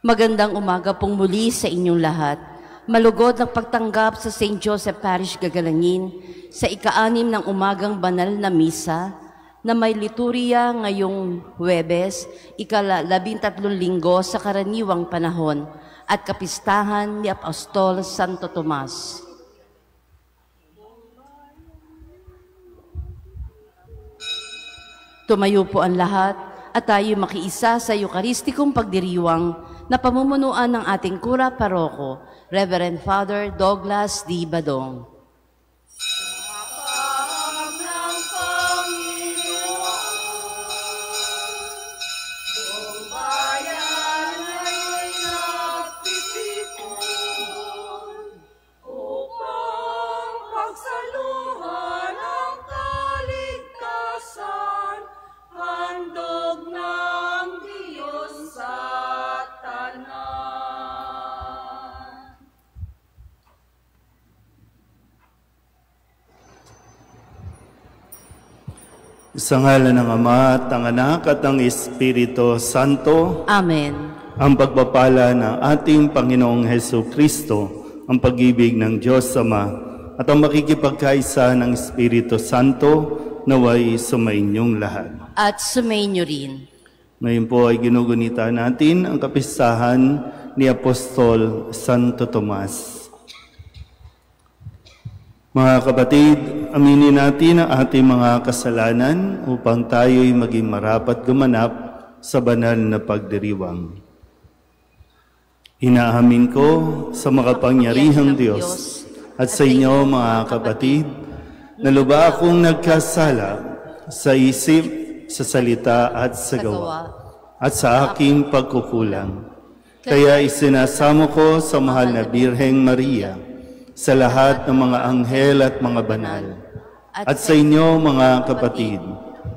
Magandang umaga pong muli sa inyong lahat. Malugod ng pagtanggap sa St. Joseph Parish Gagalangin sa ika-6 ng umagang banal na misa na may liturya ngayong Huwebes, ika-13 linggo sa karaniwang panahon at kapistahan ni Apostol Santo Tomas. Tumayo po ang lahat at tayo makiisa sa Eucharistikong pagdiriwang na pamumunuan ng ating Kura Paroko, Reverend Father Douglas D. Badong. Sa ngalan ng Ama at ng Anak at ng Espiritu Santo. Amen. Ang pagpapala ng ating Panginoong Hesukristo, ang pag-ibig ng Diyos Ama, at ang makikipagkaisa ng Espiritu Santo naway sumainyong lahat. At sumainyo rin. Ngayon po ay ginugunita natin ang kapistahan ni Apostol Santo Tomas. Mga kapatid, aminin natin ang ating mga kasalanan upang tayo'y maging marapat gumanap sa banal na pagdiriwang. Inaamin ko sa makapangyarihang Diyos at sa inyo mga kapatid, na luba akong nagkasala sa isip, sa salita at sa gawa, at sa aking pagkukulang. Kaya isinasamo ko sa mahal na Birheng Maria, sa lahat ng mga anghel at mga banal, at sa inyo mga kapatid,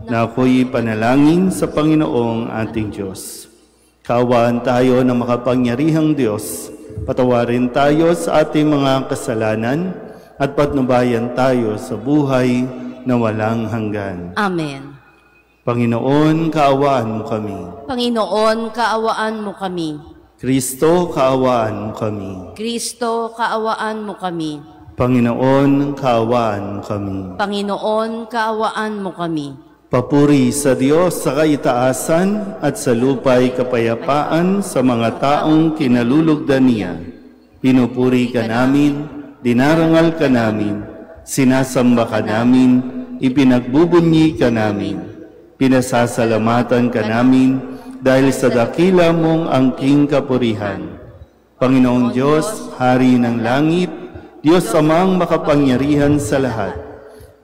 na ako'y panalangin sa Panginoong ating Diyos. Kaawaan tayo ng makapangyarihang Diyos, patawarin tayo sa ating mga kasalanan, at patnubayan tayo sa buhay na walang hanggan. Amen. Panginoon, kaawaan mo kami. Panginoon, kaawaan mo kami. Kristo, kaawaan mo kami. Kristo, kaawaan mo kami. Panginoon, kaawaan mo kami. Panginoon, kaawaan mo kami. Papuri sa Diyos sa kaitaasan at sa lupa'y kapayapaan sa mga taong kinalulugdan niya. Pinupuri ka namin, dinarangal ka namin, sinasamba ka namin, ipinagbubunyi ka namin, pinasasalamatan ka namin, dahil sa dakila mong angking kapurihan. Panginoong Diyos, Hari ng langit, Diyos Amang makapangyarihan sa lahat,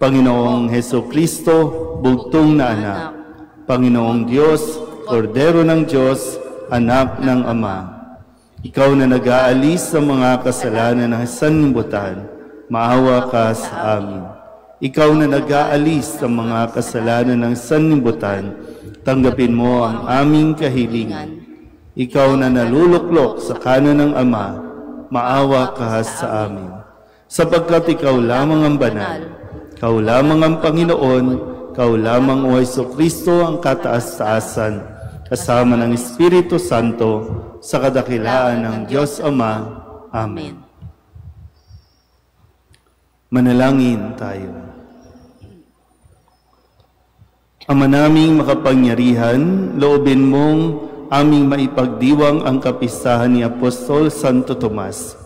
Panginoong Hesukristo, bugtong na anak, Panginoong Diyos, Kordero ng Diyos, anak ng Ama. Ikaw na nag-aalis sa mga kasalanan ng sanlibutan, maawa ka sa amin. Ikaw na nag-aalis sa mga kasalanan ng sanlibutan, tanggapin mo ang aming kahilingan. Ikaw na naluluklok sa kanan ng Ama, maawa ka sa amin. Sapagkat ikaw lamang ang banal, ikaw lamang ang Panginoon, ikaw lamang o Jesucristo ang kataas-taasan, kasama ng Espiritu Santo, sa kadakilaan ng Diyos Ama. Amen. Manalangin tayo. Ama naming makapangyarihan, loobin mong aming maipagdiwang ang kapistahan ni Apostol Santo Tomas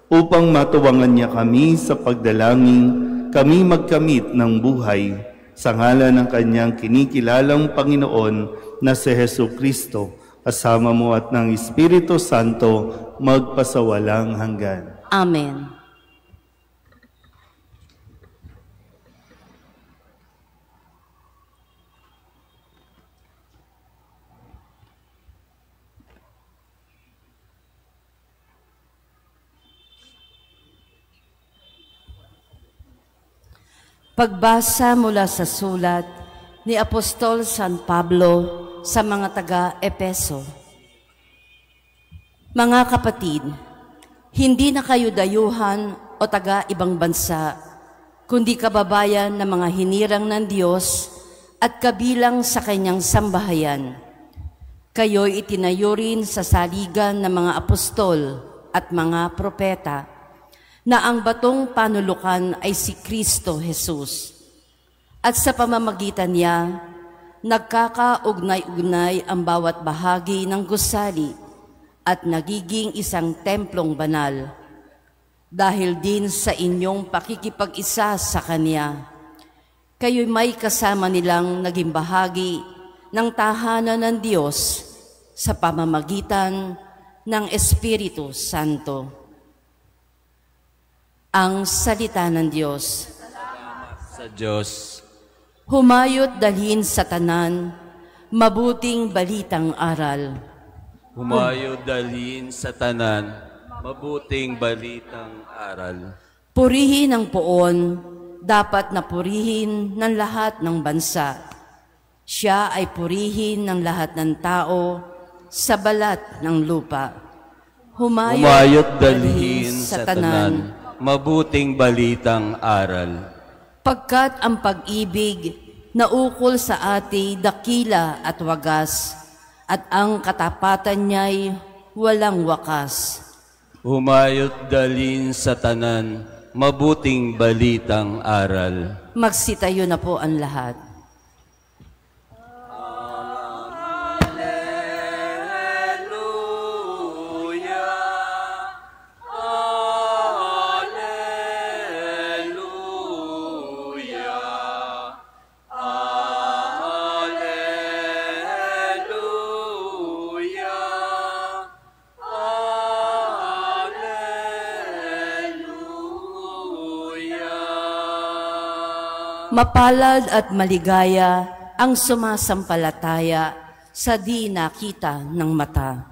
upang matuwangan niya kami sa pagdalangin kami magkamit ng buhay sa ngalan ng kanyang kinikilalang Panginoon na si Hesukristo, kasama mo at ng Espiritu Santo magpasawalang hanggan. Amen. Pagbasa mula sa sulat ni Apostol San Pablo sa mga taga-Epeso. Mga kapatid, hindi na kayo dayuhan o taga-ibang bansa, kundi kababayan ng mga hinirang ng Diyos at kabilang sa kanyang sambahayan. Kayo'y itinayo rin sa saligan ng mga apostol at mga propeta na ang batong panulukan ay si Kristo Jesus. At sa pamamagitan niya, nagkakaugnay-ugnay ang bawat bahagi ng gusali at nagiging isang templong banal. Dahil din sa inyong pakikipag-isa sa Kanya, kayo'y may kasama nilang naging bahagi ng tahanan ng Diyos sa pamamagitan ng Espiritu Santo. Ang salita ng Diyos. Sa Diyos. Humayot dalhin sa tanan, mabuting balitang aral. Humayot dalhin sa tanan, mabuting balitang aral. Purihin ang poon, dapat na purihin ng lahat ng bansa. Siya ay purihin ng lahat ng tao sa balat ng lupa. Humayot dalhin sa tanan, mabuting balitang aral. Pagkat ang pag-ibig na ukol sa ati dakila at wagas, at ang katapatan niya'y walang wakas. Humayot dalhin sa tanan, mabuting balitang aral. Magsitayo na po ang lahat. Mapalad at maligaya ang sumasampalataya sa di nakita ng mata.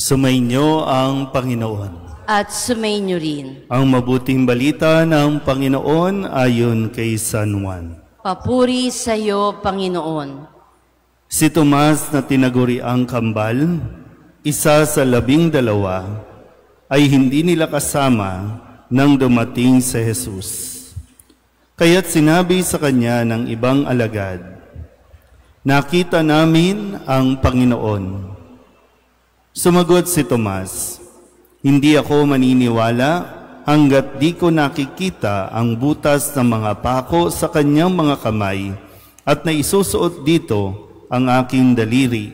Sumainyo ang Panginoon. At sumainyo rin. Ang mabuting balita ng Panginoon ayon kay San Juan. Papuri sa iyo, Panginoon. Si Tomas na tinaguriang kambal, isa sa 12, ay hindi nila kasama nang dumating si Jesus. Kaya't sinabi sa kanya ng ibang alagad, "Nakita namin ang Panginoon." Sumagot si Tomas, "Hindi ako maniniwala hanggat di ko nakikita ang butas ng mga pako sa kanyang mga kamay at naisusuot dito ang aking daliri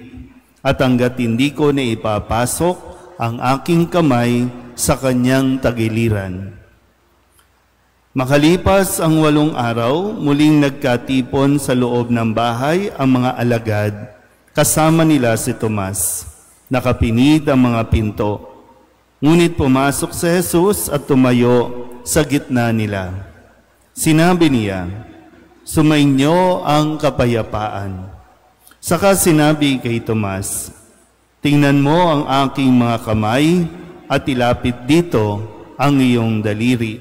at hanggat hindi ko na ipapasok ang aking kamay sa kanyang tagiliran." Makalipas ang 8 araw, muling nagkatipon sa loob ng bahay ang mga alagad, kasama nila si Tomas. Nakapinid ang mga pinto. Ngunit pumasok si Jesus at tumayo sa gitna nila. Sinabi niya, "Sumainyo ang kapayapaan." Saka sinabi kay Tomas, "Tingnan mo ang aking mga kamay at ilapit dito ang iyong daliri.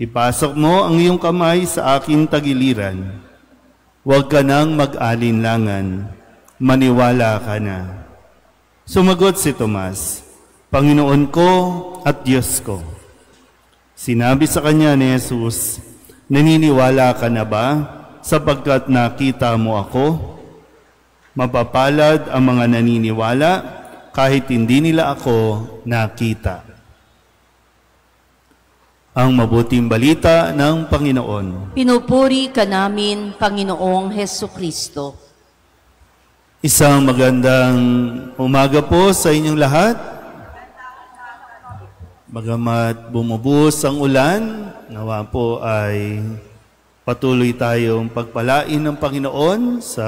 Ipasok mo ang iyong kamay sa aking tagiliran. Huwag ka nang mag-alinlangan, maniwala ka na." Sumagot si Tomas, "Panginoon ko at Diyos ko." Sinabi sa kanya ni Jesus, "Naniniwala ka na ba sapagkat nakita mo ako? Mapapalad ang mga naniniwala kahit hindi nila ako nakita." Ang mabuting balita ng Panginoon. Pinupuri ka namin, Panginoong Hesukristo. Isang magandang umaga po sa inyong lahat. Bagamat bumubuhos ang ulan, nawa po ay patuloy tayong pagpalain ng Panginoon sa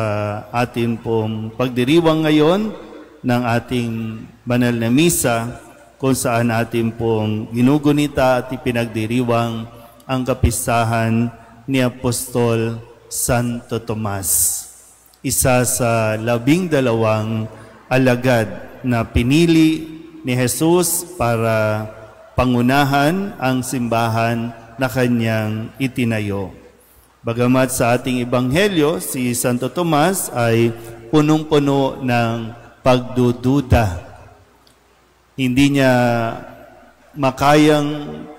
ating pong pagdiriwang ngayon ng ating banal na misa, kung saan ating pong ginugunita at ipinagdiriwang ang kapistahan ni Apostol Santo Tomas, isa sa 12 alagad na pinili ni Jesus para pangunahan ang simbahan na kanyang itinayo. Bagamat sa ating ebanghelyo, si Santo Tomas ay punong-puno ng pagdududa. Hindi niya makayang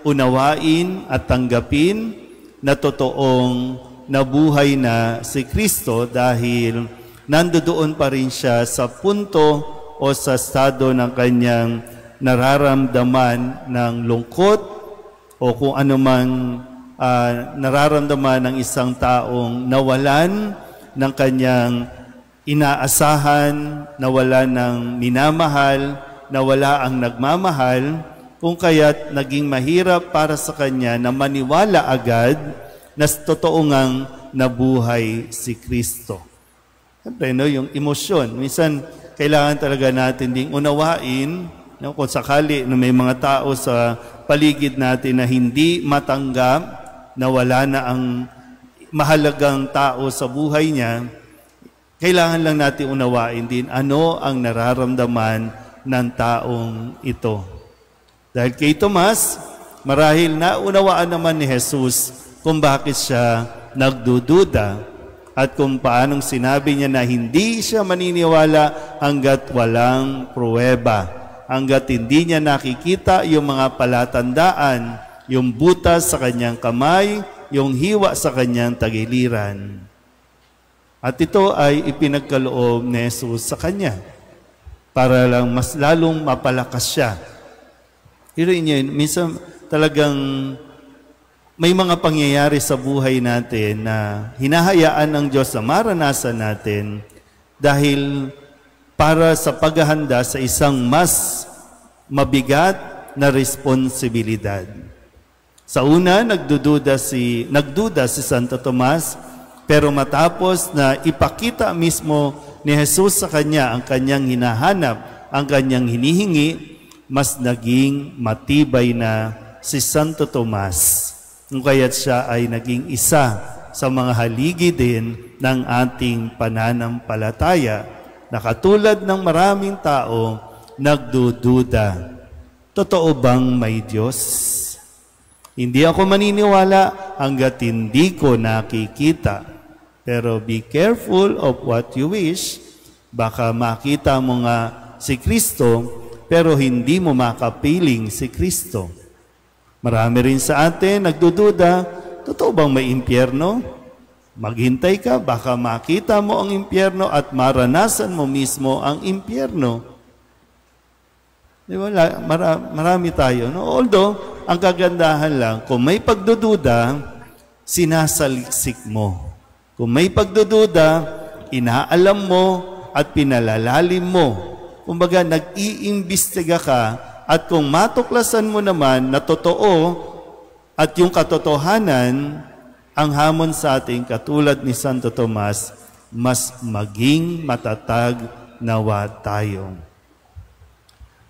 unawain at tanggapin na totoong nabuhay na si Kristo dahil nandoon pa rin siya sa punto o sa estado ng kanyang nararamdaman ng lungkot o kung anumang nararamdaman ng isang taong nawalan ng kanyang inaasahan, nawalan ng minamahal, nawala ang nagmamahal, kung kaya't naging mahirap para sa kanya na maniwala agad na totoo ngang nabuhay si Kristo. Siyempre, yung emosyon. Minsan, kailangan talaga natin ding unawain, kung sakali may mga tao sa paligid natin na hindi matanggap, na wala na ang mahalagang tao sa buhay niya, kailangan lang natin unawain din ano ang nararamdaman ng taong ito. Dahil kay Tomas, marahil naunawaan naman ni Jesus kung bakit siya nagdududa at kung paanong sinabi niya na hindi siya maniniwala hanggat walang pruweba, hanggat hindi niya nakikita yung mga palatandaan, yung butas sa kanyang kamay, yung hiwa sa kanyang tagiliran. At ito ay ipinagkaloob ni Jesus sa kanya para lang mas lalong mapalakas siya. Hiruin niyo, minsan talagang may mga pangyayari sa buhay natin na hinahayaan ng Diyos na maranasan natin dahil para sa paghahanda sa isang mas mabigat na responsibilidad. Sa una, nagduda si Santo Tomas, pero matapos na ipakita mismo ni Jesus sa kanya ang kanyang hinahanap, ang kanyang hinihingi, mas naging matibay na si Santo Tomas. Kung kaya't siya ay naging isa sa mga haligi din ng ating pananampalataya na katulad ng maraming tao nagdududa. Totoo bang may Diyos? Hindi ako maniniwala hanggat hindi ko nakikita. Pero be careful of what you wish. Baka makita mo nga si Kristo, pero hindi mo makapiling si Kristo. Marami rin sa atin nagdududa, totoo bang may impyerno? Maghintay ka, baka makita mo ang impyerno at maranasan mo mismo ang impyerno. Di ba? Marami tayo. No? Although, ang kagandahan lang, kung may pagdududa, sinasaliksik mo. Kung may pagdududa, inaalam mo at pinalalalim mo. Kumbaga, nag-iimbestiga ka at kung matuklasan mo naman na totoo at yung katotohanan, ang hamon sa ating katulad ni Santo Tomas, mas maging matatag nawa tayo.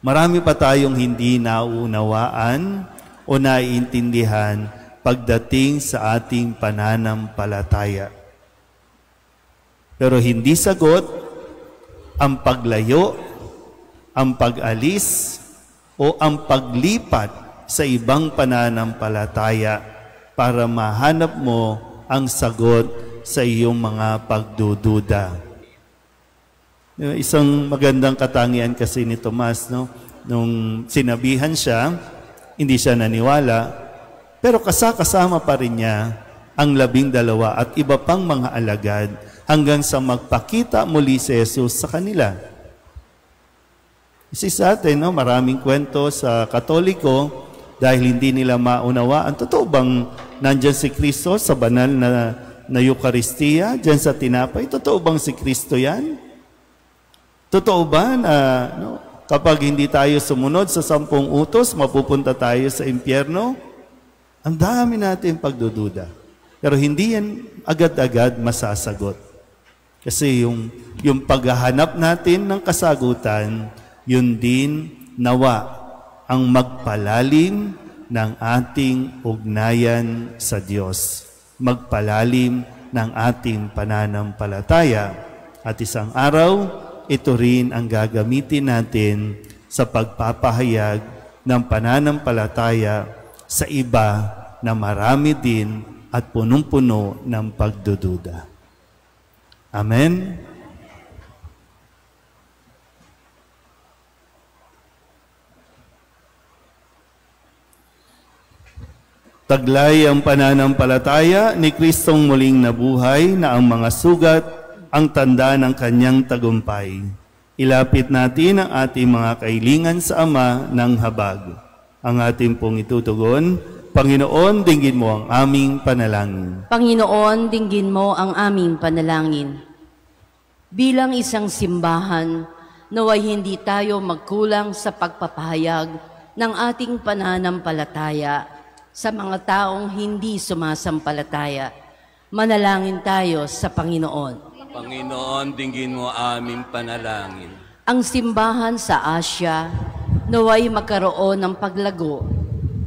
Marami pa tayong hindi nauunawaan o naiintindihan pagdating sa ating pananampalataya. Pero hindi sagot ang paglayo, ang pag-alis, o ang paglipat sa ibang pananampalataya para mahanap mo ang sagot sa iyong mga pagdududa. Isang magandang katangian kasi ni Tomas, no? Nung sinabihan siya, hindi siya naniwala, pero kasama pa rin niya ang 12 at iba pang mga alagad hanggang sa magpakita muli si Jesus sa kanila. Kasi sa atin, no, maraming kwento sa Katoliko dahil hindi nila maunawaan. Totoo bang nandyan si Kristo sa banal na Eucharistia, dyan sa tinapay? Totoo bang si Kristo yan? Totoo ba na kapag hindi tayo sumunod sa 10 utos, mapupunta tayo sa impyerno? Ang dami natin pagdududa. Pero hindi yan agad-agad masasagot. Kasi yung paghahanap natin ng kasagutan, yun din nawa ang magpalalim ng ating ugnayan sa Diyos. Magpalalim ng ating pananampalataya. At isang araw, ito rin ang gagamitin natin sa pagpapahayag ng pananampalataya sa iba na marami din at punong-puno ng pagdududa. Amen? Taglay ang pananampalataya ni Kristong muling nabuhay na ang mga sugat ang tanda ng kanyang tagumpay. Ilapit natin ang ating mga kailingan sa Ama ng habag. Ang ating pong itutugon, Panginoon, dinggin mo ang aming panalangin. Panginoon, dinggin mo ang aming panalangin. Bilang isang simbahan, naway hindi tayo magkulang sa pagpapahayag ng ating pananampalataya sa mga taong hindi sumasampalataya. Manalangin tayo sa Panginoon. Panginoon, dinggin mo aming panalangin. Ang simbahan sa Asya, naway magkaroon ng paglago.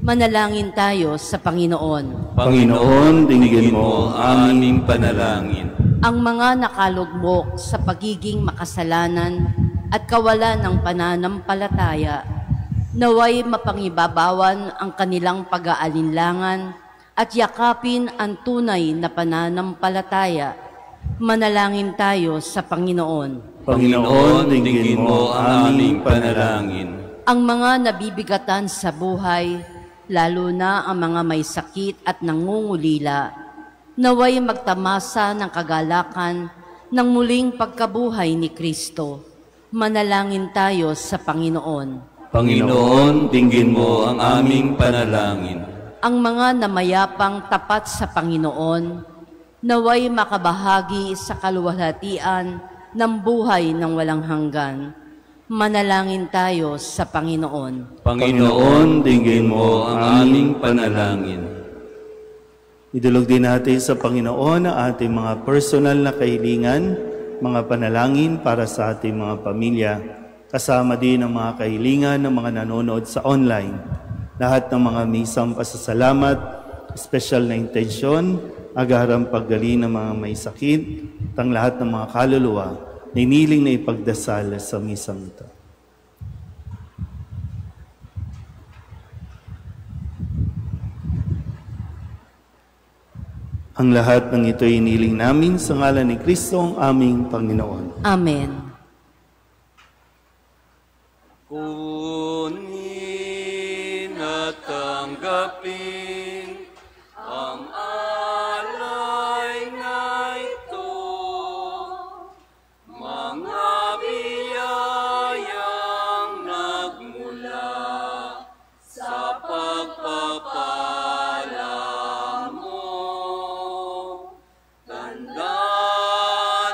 Manalangin tayo sa Panginoon. Panginoon, dinggin mo ang aming panalangin. Ang mga nakalugmok sa pagiging makasalanan at kawalan ng pananampalataya, naway mapangibabawan ang kanilang pag-aalinlangan at yakapin ang tunay na pananampalataya. Manalangin tayo sa Panginoon. Panginoon, dinggin mo ang aming panalangin. Ang mga nabibigatan sa buhay, lalo na ang mga may sakit at nangungulila, naway magtamasa ng kagalakan ng muling pagkabuhay ni Kristo. Manalangin tayo sa Panginoon. Panginoon, dinggin mo ang aming panalangin. Ang mga namayapang tapat sa Panginoon, naway makabahagi sa kaluwalhatian ng buhay ng walang hanggan. Manalangin tayo sa Panginoon. Panginoon, dinggin mo ang aming panalangin. Idulog din natin sa Panginoon ang ating mga personal na kahilingan, mga panalangin para sa ating mga pamilya, kasama din ang mga kahilingan ng mga nanonood sa online. Lahat ng mga misang pasasalamat, special na intensyon, agarang paggaling ng mga may sakit, ang lahat ng mga kaluluwa, niniling na ipagdasal sa misang ito. Ang lahat ng ito iniling namin sa ngalan ni Kristo ang aming Panginoon. Amen. Kunin at tanggapin ang alay na ito, mga biyayang nagmula sa pagpapala mo. Tanda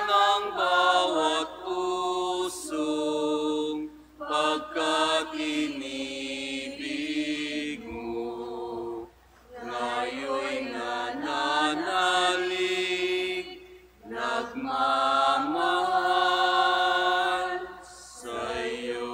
ng bawat pusong pagkat inibig mo, ngayo'y nananalig, nagmamahal sa'yo.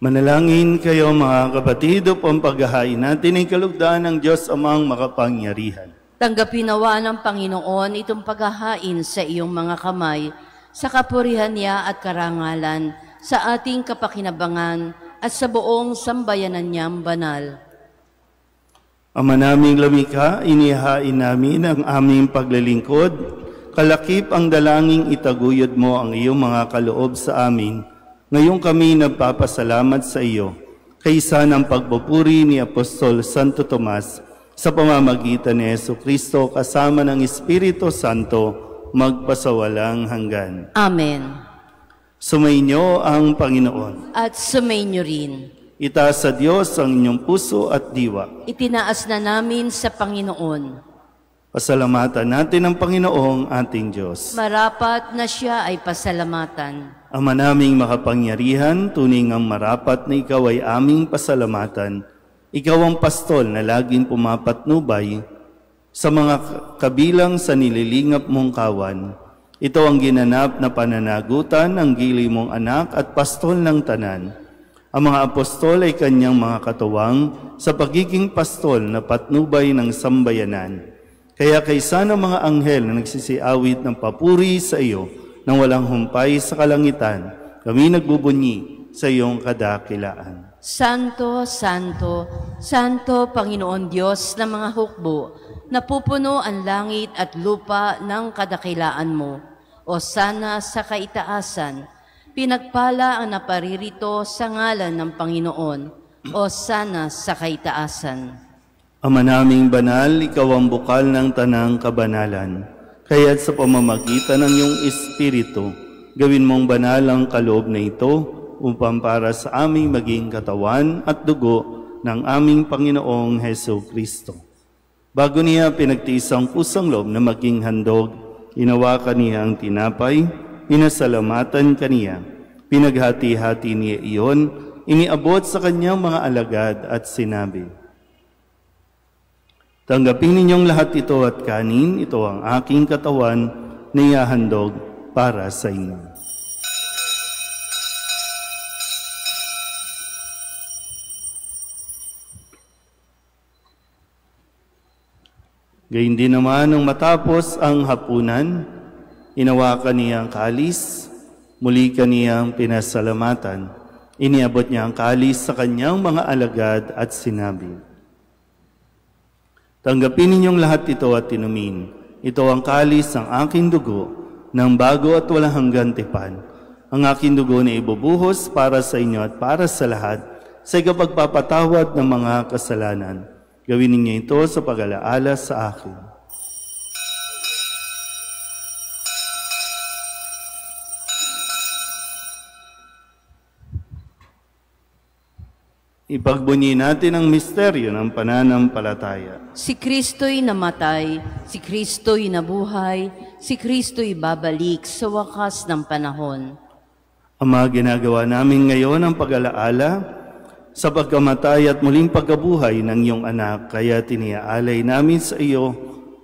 Manalangin kayo mga kapatid upang paghahain natin ang kalugdaan ng Diyos Amang makapangyarihan. Tanggapin nawa ng Panginoon itong paghahain sa iyong mga kamay, sa kapurihan niya at karangalan, sa ating kapakinabangan at sa buong sambayanan niyang banal. Ama naming lumikha, inihain namin ang aming paglalingkod. Kalakip ang dalangin itaguyod mo ang iyong mga kaloob sa amin. Ngayon kami nagpapasalamat sa iyo, kaysa ng pagpupuri ni Apostol Santo Tomas, sa pamamagitan ni Jesucristo kasama ng Espiritu Santo, magpasawalang hanggan. Amen. Sumainyo ang Panginoon. At sumainyo rin. Itaas sa Diyos ang inyong puso at diwa. Itinaas na namin sa Panginoon. Pasalamatan natin ang Panginoong ating Diyos. Marapat na siya ay pasalamatan. Ama naming makapangyarihan, tunay ngang marapat na ikaw ay aming pasalamatan. Ikaw ang pastol na laging pumapatnubay sa mga kabilang sa nililingap mong kawan. Ito ang ginanap na pananagutan ng gili mong anak at pastol ng tanan. Ang mga apostol ay kanyang mga katuwang sa pagiging pastol na patnubay ng sambayanan. Kaya kaysa ng mga anghel na nagsisiawit ng papuri sa iyo nang walang humpay sa kalangitan, kami nagbubunyi sa iyong kadakilaan. Santo, Santo, Santo, Panginoon Diyos ng mga hukbo, napupuno ang langit at lupa ng kadakilaan mo. O sana sa kaitaasan, pinagpala ang naparirito sa ngalan ng Panginoon. O sana sa kaitaasan. Ama naming banal, ikaw ang bukal ng tanang kabanalan. Kaya't sa pamamagitan ng iyong Espiritu, gawin mong banal ang kaloob na ito upang para sa aming maging katawan at dugo ng aming Panginoong Hesus Kristo. Bago niya pinagtiis ang pusang loob na maging handog, inawakan niya ang tinapay, pinasalamatan kaniya, pinaghati-hati niya iyon, iniabot sa kanyang mga alagad at sinabi, tanggapin ninyong lahat ito at kanin, ito ang aking katawan na ihahandog para sa inyo. Gayun din naman nung matapos ang hapunan, inawakan niya ang kalis, muli kaniyang pinasalamatan, iniabot niya ang kalis sa kanyang mga alagad at sinabi, tanggapin ninyong lahat ito at inumin. Ito ang kalis ng aking dugo, ng bago at walang hanggang tipan. Ang aking dugo na ibubuhos para sa inyo at para sa lahat, sa ikapagpapatawad ng mga kasalanan. Gawin ninyo ito sa pag-alaala sa akin. Ipagbunyi natin ang misteryo ng pananampalataya. Si Kristo'y namatay, si Kristo'y nabuhay, si Kristo'y babalik sa wakas ng panahon. Ama, ginagawa namin ngayon ang pag-alaala sa pagkamatay at muling pagkabuhay ng iyong anak, kaya tiniaalay namin sa iyo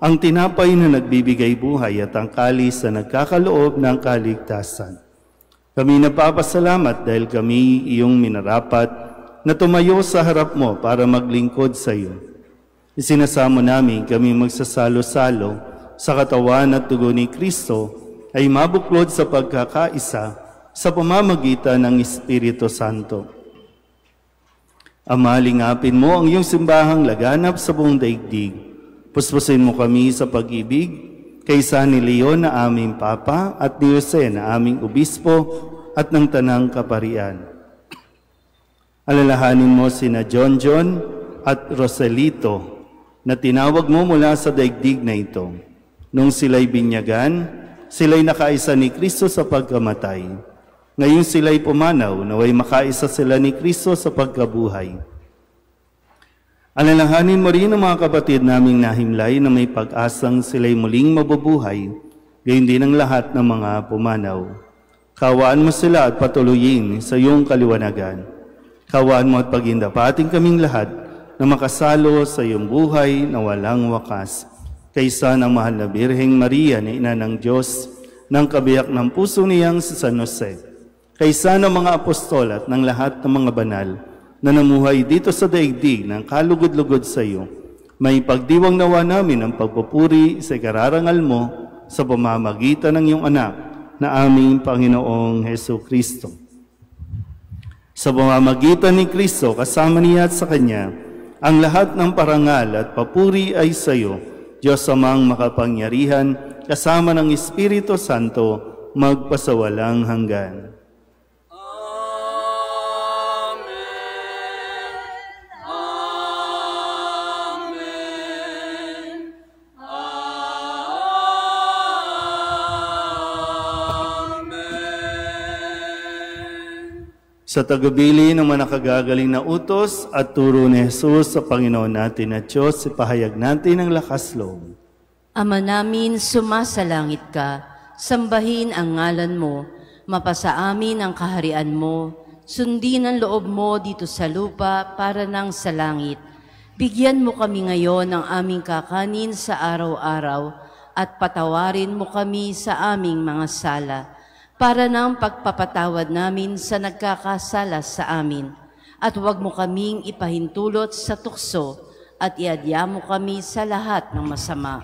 ang tinapay na nagbibigay buhay at ang kalis na nagkakaloob ng kaligtasan. Kami napapasalamat dahil kami iyong minarapat na tumayo sa harap mo para maglingkod sa iyo. Isinasamo namin kami magsasalo-salo sa katawan at dugo ni Kristo ay mabuklod sa pagkakaisa sa pamamagitan ng Espiritu Santo. Ama, lingapin mo ang iyong simbahang laganap sa buong daigdig. Puspusin mo kami sa pag-ibig kay San Leon na aming Papa at ni Jose na aming Obispo at ng Tanang Kaparian. Alalahanin mo sina John at Roselito na tinawag mo mula sa daigdig na ito. Nung sila'y binyagan, sila'y nakaisa ni Kristo sa pagkamatay. Ngayon sila'y pumanaw, naway makaisa sila ni Kristo sa pagkabuhay. Alalahanin mo rin ang mga kapatid naming nahimlay na may pag-asang sila'y muling mabubuhay, gayon din ang lahat ng mga pumanaw. Kawaan mo sila at patuloyin sa iyong kaliwanagan. Kawaan mo at pagindapating kaming lahat na makasalo sa iyong buhay na walang wakas. Kaysa ng mahal na Birheng Maria na Ina ng Diyos, ng kabiyak ng puso niyang si San Jose, kaysa ng mga apostol at ng lahat ng mga banal na namuhay dito sa daigdig ng kalugod-lugod sa iyo, may pagdiwang nawa namin ang pagpupuri sa ikararangal mo sa pamamagitan ng iyong anak na aming Panginoong Hesus Kristo. Sa pamamagitan ni Kristo, kasama niya at sa Kanya, ang lahat ng parangal at papuri ay sa iyo, Diyos Amang makapangyarihan, kasama ng Espiritu Santo, magpasawalang hanggan. Sa tagubilin ng mga nakagagaling na utos at turo ni Jesus sa Panginoon natin at Diyos, ipahayag natin ang lakas loob. Ama namin, sumasalangit ka, sambahin ang ngalan mo, mapasa amin ang kaharian mo, sundin ang loob mo dito sa lupa para nang sa langit. Bigyan mo kami ngayon ng aming kakanin sa araw-araw at patawarin mo kami sa aming mga sala, para ng pagpapatawad namin sa nagkakasala sa amin. At huwag mo kaming ipahintulot sa tukso at iadya mo kami sa lahat ng masama.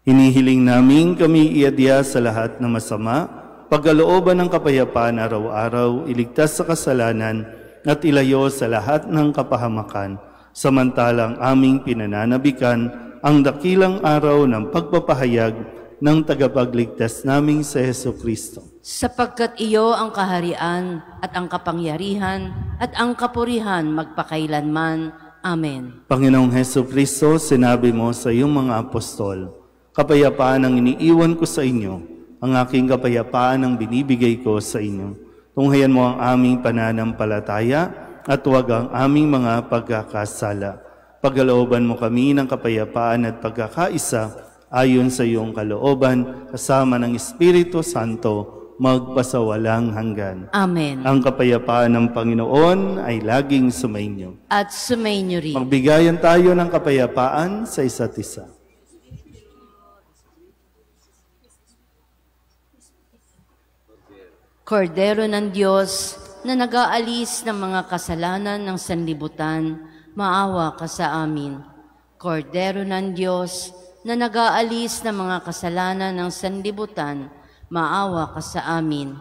Hinihiling namin kami iadya sa lahat ng masama, pagkalooban ng kapayapaan araw-araw, iligtas sa kasalanan at ilayo sa lahat ng kapahamakan, samantalang aming pinananabikan ang dakilang araw ng pagpapahayag ng tagapagligtas naming si Jesucristo. Sapagkat iyo ang kaharian at ang kapangyarihan at ang kapurihan magpakailanman. Amen. Panginoong Jesucristo, sinabi mo sa iyong mga apostol, kapayapaan ang iniiwan ko sa inyo, ang aking kapayapaan ang binibigay ko sa inyo. Tunghayan mo ang aming pananampalataya at huwag ang aming mga pagkakasala. Pagkalooban mo kami ng kapayapaan at pagkakaisa ayon sa iyong kalooban, kasama ng Espiritu Santo, magpasawalang hanggan. Amen. Ang kapayapaan ng Panginoon ay laging sumainyo. At sumainyo rin. Magbigayan tayo ng kapayapaan sa isa't isa. Kordero ng Diyos na nag-aalis ng mga kasalanan ng sanlibutan, maawa ka sa amin. Kordero ng Diyos na nag-aalis ng mga kasalanan ng sanlibutan, maawa ka sa amin.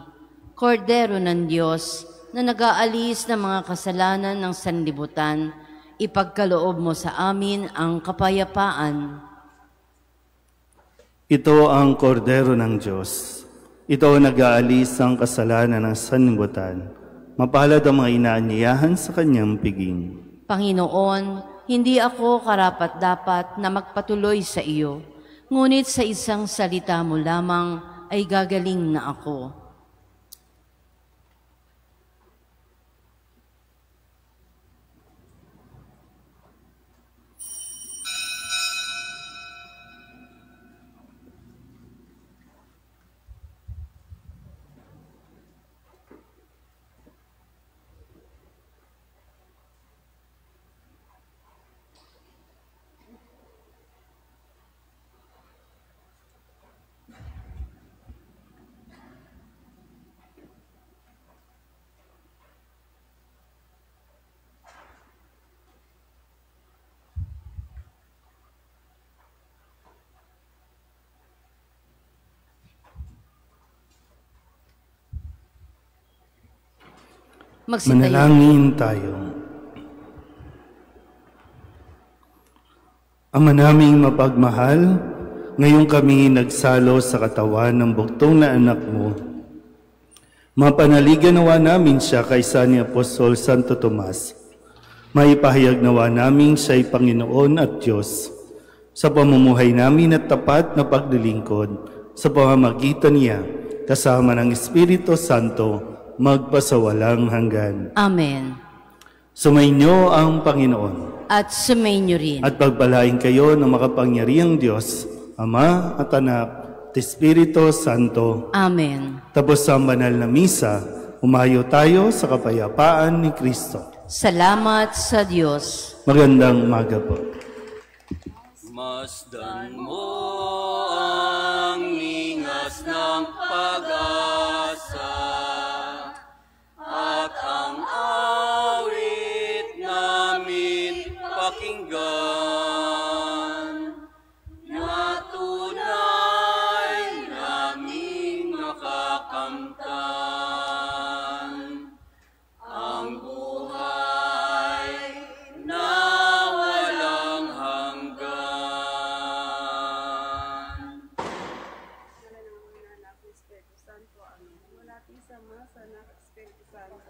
Kordero ng Diyos na nag-aalis ng mga kasalanan ng sanlibutan, ipagkaloob mo sa amin ang kapayapaan. Ito ang kordero ng Diyos. Ito ang nag-aalis ng kasalanan ng sanlibutan. Mapalad ang mga inaanyayahan sa kanyang piging. Panginoon, hindi ako karapat-dapat na magpatuloy sa iyo, ngunit sa isang salita mo lamang ay gagaling na ako. Manalangin tayo. Ama naming mapagmahal, ngayon kami nagsalo sa katawan ng buktong na anak mo. Mapanaligan nawa namin siya kaysa ni Apostol Santo Tomas. Maipahayag nawa namin siya'y Panginoon at Diyos. Sa pamumuhay namin at tapat na paglilingkod, sa pamamagitan niya, kasama ng Espiritu Santo, magpasawalang hanggan. Amen. Sumainyo ang Panginoon. At sumainyo rin. At pagpalain kayo ng makapangyarihang Diyos, Ama at Anak at Espiritu Santo. Amen. Tapos ang banal na misa, umayo tayo sa kapayapaan ni Kristo. Salamat sa Diyos. Magandang umaga po. Masdan mo ang ningas ng pag-asa at ang awit namin pakinggan na tunay namin nakakamtan ang buhay na walang hanggan. Espiritu Santo. Amen. Mula sa Ama, sa Anak, at Espiritu Santo.